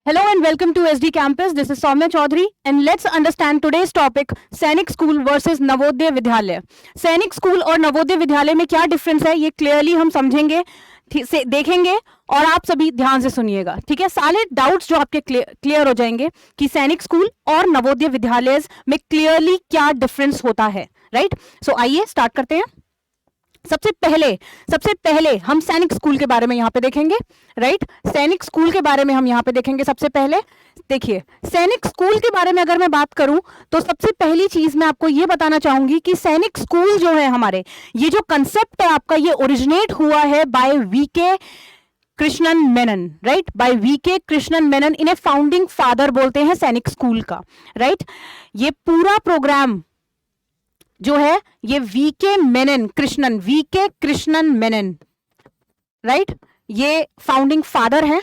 Hello and welcome to SD Campus. This is Soumya Chaudhary and let's understand today's topic सैनिक school versus Navodaya Vidyalaya. सैनिक school और नवोदय विद्यालय में क्या difference है ये क्लियरली हम समझेंगे, से देखेंगे और आप सभी ध्यान से सुनिएगा, ठीक है। सारे डाउट्स जो आपके क्लियर हो जाएंगे कि सैनिक स्कूल और नवोदय विद्यालय में क्लियरली क्या डिफरेंस होता है, राइट। सो आइए स्टार्ट करते हैं। सबसे पहले हम सैनिक स्कूल के बारे में यहां पे देखेंगे, राइट। सैनिक स्कूल के बारे में हम यहां पे देखेंगे। सबसे पहले देखिए, सैनिक स्कूल के बारे में अगर मैं बात करूं तो सबसे पहली चीज मैं आपको ये बताना चाहूंगी कि सैनिक स्कूल जो है हमारे, ये जो कंसेप्ट है आपका, ये ओरिजिनेट हुआ है by VK Krishnan Menon, right. By VK Krishnan Menon, इन्हें फाउंडिंग फादर बोलते हैं सैनिक स्कूल का, राइट। ये पूरा प्रोग्राम जो है ये वीके कृष्णन मेनन, राइट, ये फाउंडिंग फादर हैं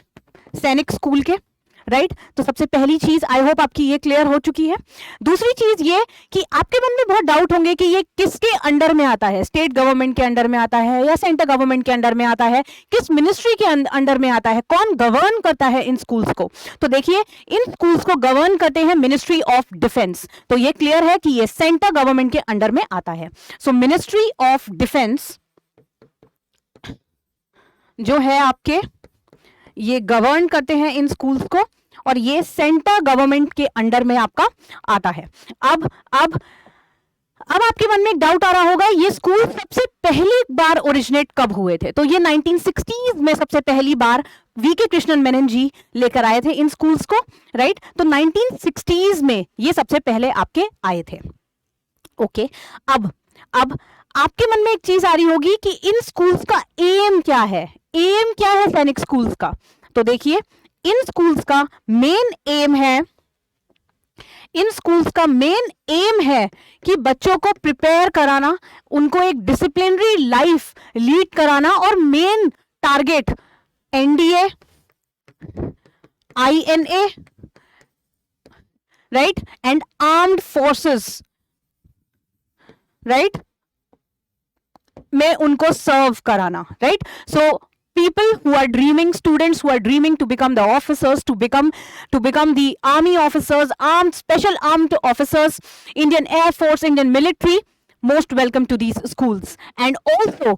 सैनिक स्कूल के, राइट। तो सबसे पहली चीज आई होप आपकी ये क्लियर हो चुकी है। दूसरी चीज ये कि आपके मन में बहुत डाउट होंगे कि ये किसके अंडर में आता है, स्टेट गवर्नमेंट के अंडर में आता है या सेंटर गवर्नमेंट के अंडर में आता है, किस मिनिस्ट्री के अंडर में आता है, कौन गवर्न करता है इन स्कूल्स को। तो देखिए, इन स्कूल्स को गवर्न करते हैं मिनिस्ट्री ऑफ डिफेंस। तो ये क्लियर है कि ये सेंटर गवर्नमेंट के अंडर में आता है। सो मिनिस्ट्री ऑफ डिफेंस जो है आपके, ये गवर्न करते हैं इन स्कूल्स को और ये सेंटर गवर्नमेंट के अंडर में आपका आता है। अब आपके मन में एक डाउट आ रहा होगा, ये स्कूल सबसे पहली बार ओरिजिनेट कब हुए थे। तो ये 1960s में सबसे पहली बार वीके कृष्णन मेनन जी लेकर आए थे इन स्कूल्स को, राइट। तो 1960s में ये सबसे पहले आपके आए थे, ओके। अब आपके मन में एक चीज आ रही होगी कि इन स्कूल्स का एम क्या है, एम क्या है सैनिक स्कूल्स का। तो देखिए, इन स्कूल्स का मेन एम है कि बच्चों को प्रिपेयर कराना, उनको एक डिसिप्लिनरी लाइफ लीड कराना और main target NDA, INA, right, and armed forces, right, में उनको सर्व कराना, right. So people who are dreaming, students who are dreaming to become the officers, to become the army officers, special armed officers, Indian Air Force, Indian military, most welcome to these schools. And also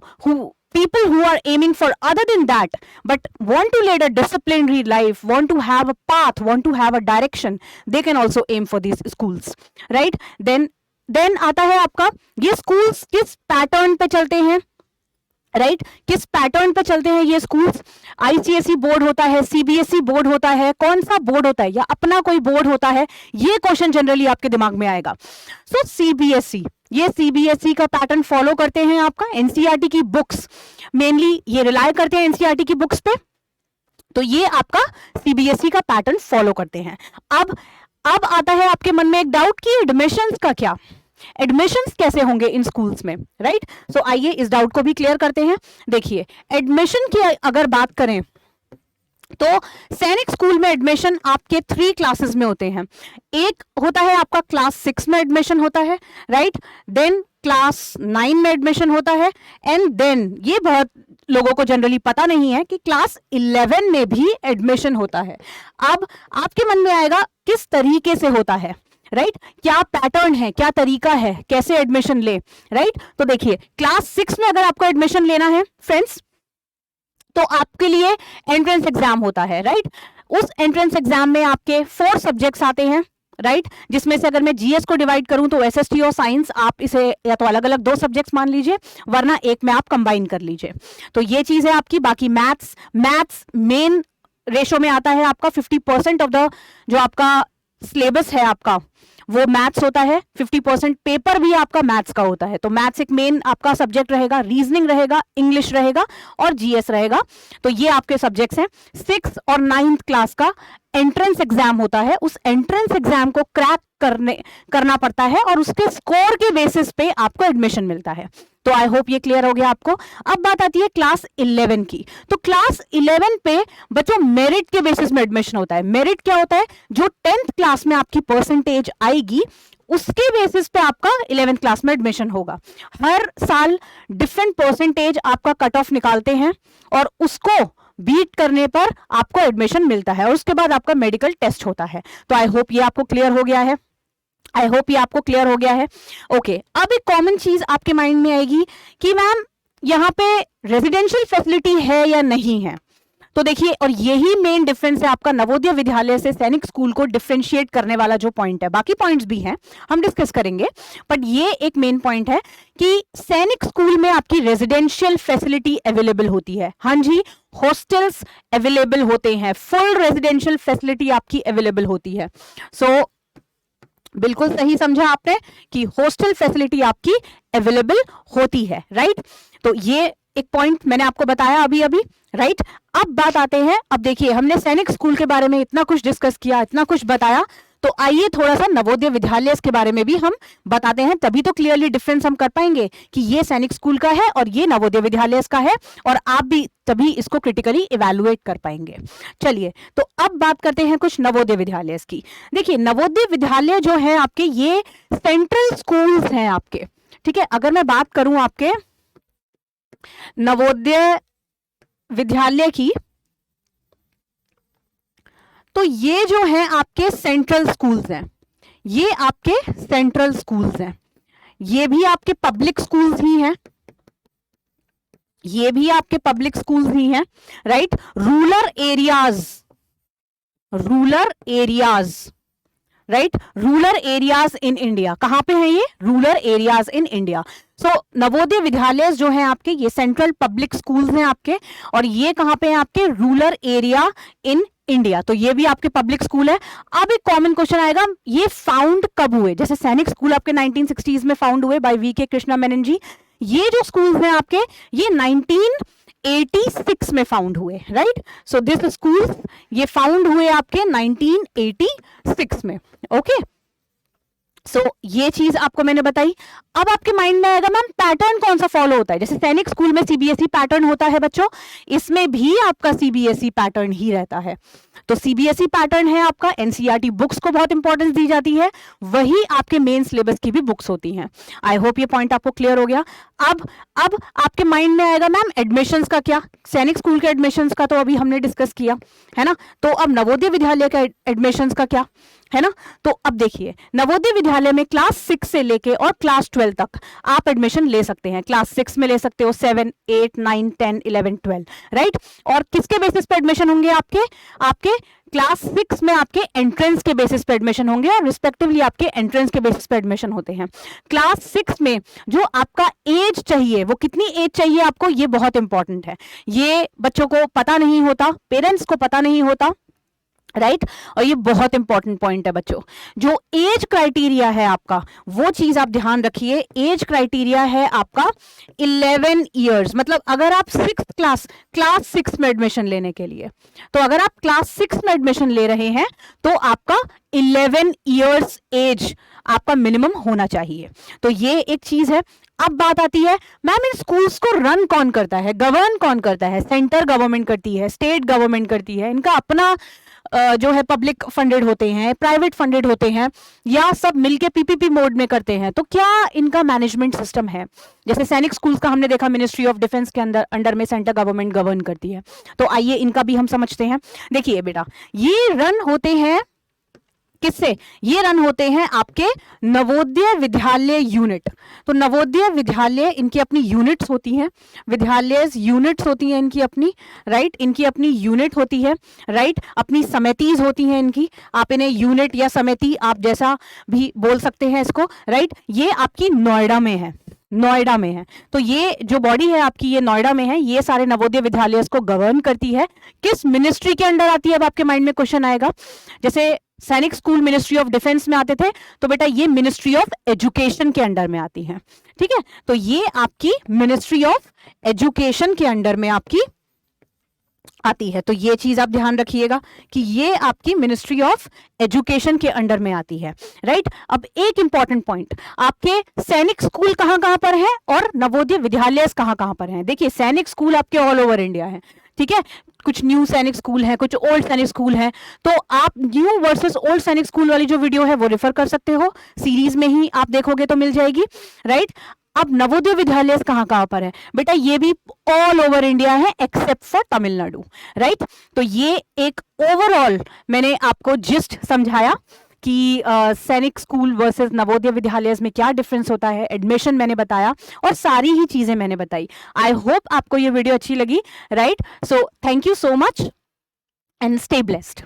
people who are aiming for other than that but want to lead a disciplinary life, want to have a path, want to have a direction, they can also aim for these schools, right। then आता है आपका, ये schools किस pattern पे चलते हैं, right, किस pattern पे चलते हैं ये स्कूल्स। आईसीएसई बोर्ड होता है, सीबीएसई बोर्ड होता है, कौन सा बोर्ड होता है या अपना कोई बोर्ड होता है, ये क्वेश्चन जनरली आपके दिमाग में आएगा। सो सीबीएसई, ये सीबीएसई का पैटर्न फॉलो करते हैं आपका। एनसीईआरटी की बुक्स मेनली ये रिलाय करते हैं एनसीईआरटी की बुक्स पे, तो ये आपका सीबीएसई का पैटर्न फॉलो करते हैं। अब आता है आपके मन में एक डाउट कि एडमिशंस का क्या, एडमिशंस कैसे होंगे इन स्कूल्स में, राइट। सो आइए इस डाउट को भी क्लियर करते हैं। देखिए, एडमिशन की अगर बात करें तो सैनिक स्कूल में एडमिशन आपके 3 क्लासेस में होते हैं। एक होता है आपका क्लास 6 में एडमिशन होता है, राइट, देन क्लास 9 में एडमिशन होता है, एंड देन ये बहुत लोगों को जनरली पता नहीं है कि क्लास 11 में भी एडमिशन होता है। अब आपके मन में आएगा किस तरीके से होता है, राइट, क्या पैटर्न है, क्या तरीका है, कैसे एडमिशन ले, राइट। तो देखिए, क्लास 6 में अगर आपको एडमिशन लेना है फ्रेंड्स, तो आपके लिए एंट्रेंस एग्जाम होता है, राइट। उस एंट्रेंस एग्जाम में आपके 4 सब्जेक्ट्स आते हैं, राइट, जिसमें से अगर मैं जीएस को डिवाइड करूं तो एसएसटी और साइंस, आप इसे या तो अलग अलग 2 सब्जेक्ट्स मान लीजिए वरना एक में आप कंबाइन कर लीजिए। तो ये चीज है आपकी। बाकी मैथ्स मेन रेशो में आता है आपका 50% ऑफ द जो आपका सिलेबस है आपका वो मैथ्स होता है, 50% पेपर भी आपका मैथ्स का होता है। तो मैथ्स एक मेन आपका सब्जेक्ट रहेगा, रीजनिंग रहेगा, इंग्लिश रहेगा और जीएस रहेगा। तो ये आपके सब्जेक्ट्स हैं। 6th और 9th क्लास का एंट्रेंस एग्जाम होता है, उस एंट्रेंस एग्जाम को क्रैक करना पड़ता है और उसके स्कोर के बेसिस पे आपको एडमिशन मिलता है। तो आई होप ये क्लियर हो गया आपको। अब बात आती है क्लास 11 की। तो क्लास 11 पे बच्चों मेरिट के बेसिस में एडमिशन होता है। मेरिट क्या होता है, जो 10th क्लास में आपकी परसेंटेज आएगी उसके बेसिस पे आपका 11th क्लास में एडमिशन होगा। हर साल डिफरेंट परसेंटेज आपका कट ऑफ निकालते हैं और उसको बीट करने पर आपको एडमिशन मिलता है और उसके बाद आपका मेडिकल टेस्ट होता है। तो आई होप ये आपको क्लियर हो गया है, आई होप ये आपको क्लियर हो गया है। ओके, अब एक कॉमन चीज आपके माइंड में आएगी कि मैम यहाँ पे रेजिडेंशियल फैसिलिटी है या नहीं है। तो देखिए, और यही मेन डिफरेंस है आपका नवोदय विद्यालय से सैनिक स्कूल को डिफरेंशिएट करने वाला जो पॉइंट है। बाकी पॉइंट्स भी हैं, हम डिस्कस करेंगे, बट ये एक मेन पॉइंट है कि सैनिक स्कूल में आपकी रेजिडेंशियल फैसिलिटी अवेलेबल होती है। हाँ जी, हॉस्टल्स अवेलेबल होते हैं, फुल रेजिडेंशियल फैसिलिटी आपकी अवेलेबल होती है। सो बिल्कुल सही समझा आपने कि हॉस्टल फैसिलिटी आपकी अवेलेबल होती है, राइट। तो ये एक पॉइंट मैंने आपको बताया अभी अभी, राइट। अब बात आते हैं, अब देखिए हमने सैनिक स्कूल के बारे में इतना कुछ डिस्कस किया, इतना कुछ बताया, तो आइए थोड़ा सा नवोदय विद्यालय के बारे में भी हम बताते हैं, तभी तो क्लियरली डिफरेंस हम कर पाएंगे कि ये सैनिक स्कूल का है और ये नवोदय विद्यालय का है, और आप भी तभी इसको क्रिटिकली इवैल्यूएट कर पाएंगे। चलिए, तो अब बात करते हैं कुछ नवोदय विद्यालय की। देखिए, नवोदय विद्यालय जो है आपके, ये सेंट्रल स्कूल्स हैं आपके, ठीक है। अगर मैं बात करूं आपके नवोदय विद्यालय की, तो ये जो है आपके सेंट्रल स्कूल्स हैं, ये आपके सेंट्रल स्कूल्स हैं, ये भी आपके पब्लिक स्कूल्स ही हैं, ये भी आपके पब्लिक स्कूल्स ही हैं, right. Rural areas, right, rural areas in India, कहां पे है ये? Rural areas in India. So Navodaya Vidyalaya जो हैं आपके, ये सेंट्रल पब्लिक स्कूल्स हैं आपके, और ये कहां पे हैं आपके? Rural area in India. तो ये भी आपके पब्लिक स्कूल है। अब एक कॉमन क्वेश्चन आएगा, ये फाउंड कब हुए? जैसे सैनिक स्कूल आपके 1960s में फाउंड हुए बाय वी के कृष्णा मेनन जी, ये जो स्कूल्स हैं आपके, ये 1986 में फाउंड हुए, राइट। सो दिस स्कूल ये फाउंड हुए आपके 1986 में, ओके। सो ये चीज आपको मैंने बताई। अब आपके माइंड में आएगा मैम पैटर्न कौन सा फॉलो होता है? जैसे सैनिक स्कूल में सीबीएसई पैटर्न होता है बच्चों, इसमें भी आपका सीबीएसई पैटर्न ही रहता है। तो सीबीएसई पैटर्न है आपका, एनसीईआरटी बुक्स को बहुत इंपॉर्टेंस दी जाती है, वही आपके मेन सिलेबस की भी बुक्स होती हैं। आई होप ये पॉइंट आपको क्लियर हो गया। अब आपके माइंड में आएगा मैम एडमिशंस का क्या? सैनिक स्कूल के एडमिशंस का तो अभी हमने डिस्कस किया है ना, तो अब नवोदय विद्यालय का एडमिशंस का क्या है ना। तो अब देखिए, नवोदय विद्यालय में क्लास 6 से लेके और क्लास 12 तक आप एडमिशन ले सकते हैं। क्लास 6 में ले सकते हो 7, 8, 9, 10, 11, 12, राइट। और किसके बेसिस पे एडमिशन होंगे आपके क्लास 6 में आपके एंट्रेंस के बेसिस पे एडमिशन होंगे, और रिस्पेक्टिवली आपके एंट्रेंस के बेसिस पे एडमिशन होते हैं। क्लास 6 में जो आपका एज चाहिए, वो कितनी एज चाहिए आपको, ये बहुत इंपॉर्टेंट है। ये बच्चों को पता नहीं होता, पेरेंट्स को पता नहीं होता, राइट। और ये बहुत इंपॉर्टेंट पॉइंट है बच्चों, जो एज क्राइटेरिया है आपका, वो चीज आप ध्यान रखिए। एज क्राइटेरिया है आपका 11 इयर्स, मतलब अगर आप क्लास 6 में एडमिशन लेने के लिए, तो अगर आप क्लास 6 में एडमिशन ले रहे हैं तो आपका 11 इयर्स एज आपका मिनिमम होना चाहिए। तो ये एक चीज है। अब बात आती है मैम इन स्कूल्स को रन कौन करता है, गवर्न कौन करता है? सेंटर गवर्नमेंट करती है, स्टेट गवर्नमेंट करती है, इनका अपना जो है पब्लिक फंडेड होते हैं, प्राइवेट फंडेड होते हैं, या सब मिलके पीपीपी मोड में करते हैं? तो क्या इनका मैनेजमेंट सिस्टम है? जैसे सैनिक स्कूल्स का हमने देखा मिनिस्ट्री ऑफ डिफेंस के अंडर में सेंटर गवर्नमेंट गवर्न करती है। तो आइए इनका भी हम समझते हैं। देखिए बेटा, ये रन होते हैं किससे? ये रन होते हैं आपके नवोदय विद्यालय यूनिट। तो नवोदय विद्यालय, इनकी अपनी यूनिट्स होती हैं, विद्यालय यूनिट्स होती हैं इनकी अपनी, राइट। इनकी अपनी यूनिट होती है, राइट। अपनी समितिज होती हैं इनकी, आप इन्हें यूनिट या समिति आप जैसा भी बोल सकते हैं इसको, राइट। ये आपकी नोएडा में है, नोएडा में है। तो ये जो बॉडी है आपकी, ये नोएडा में है, ये सारे नवोदय विद्यालय को गवर्न करती है। किस मिनिस्ट्री के अंडर आती है? अब आपके माइंड में क्वेश्चन आएगा, जैसे सैनिक स्कूल मिनिस्ट्री ऑफ डिफेंस में आते थे, तो बेटा ये मिनिस्ट्री ऑफ एजुकेशन के अंडर में आती है, ठीक है। तो ये आपकी मिनिस्ट्री ऑफ एजुकेशन के अंडर में आपकी आती है। तो ये चीज आप ध्यान रखिएगा कि ये आपकी मिनिस्ट्री ऑफ एजुकेशन के अंडर में आती है, राइट। अब एक इंपॉर्टेंट पॉइंट, आपके सैनिक स्कूल कहां कहां पर है और नवोदय विद्यालय कहां कहां पर है? देखिए, सैनिक स्कूल आपके ऑल ओवर इंडिया है, ठीक है। कुछ न्यू सैनिक स्कूल है, कुछ ओल्ड सैनिक स्कूल है। तो आप न्यू वर्सेस ओल्ड सैनिक स्कूल वाली जो वीडियो है वो रेफर कर सकते हो, सीरीज में ही आप देखोगे तो मिल जाएगी, राइट। अब नवोदय विद्यालय कहाँ कहाँ पर है बेटा, ये भी ऑल ओवर इंडिया है एक्सेप्ट फॉर तमिलनाडु, राइट। तो ये एक ओवरऑल मैंने आपको जिस्ट समझाया कि सैनिक स्कूल वर्सेस नवोदय विद्यालय में क्या डिफरेंस होता है, एडमिशन मैंने बताया और सारी ही चीजें मैंने बताई। आई होप आपको ये वीडियो अच्छी लगी, right. So thank you so much and stay blessed.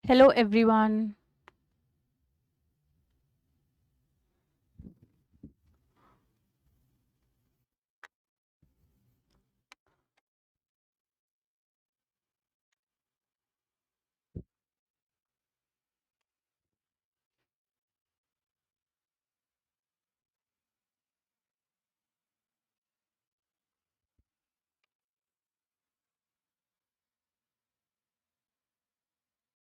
Hello everyone.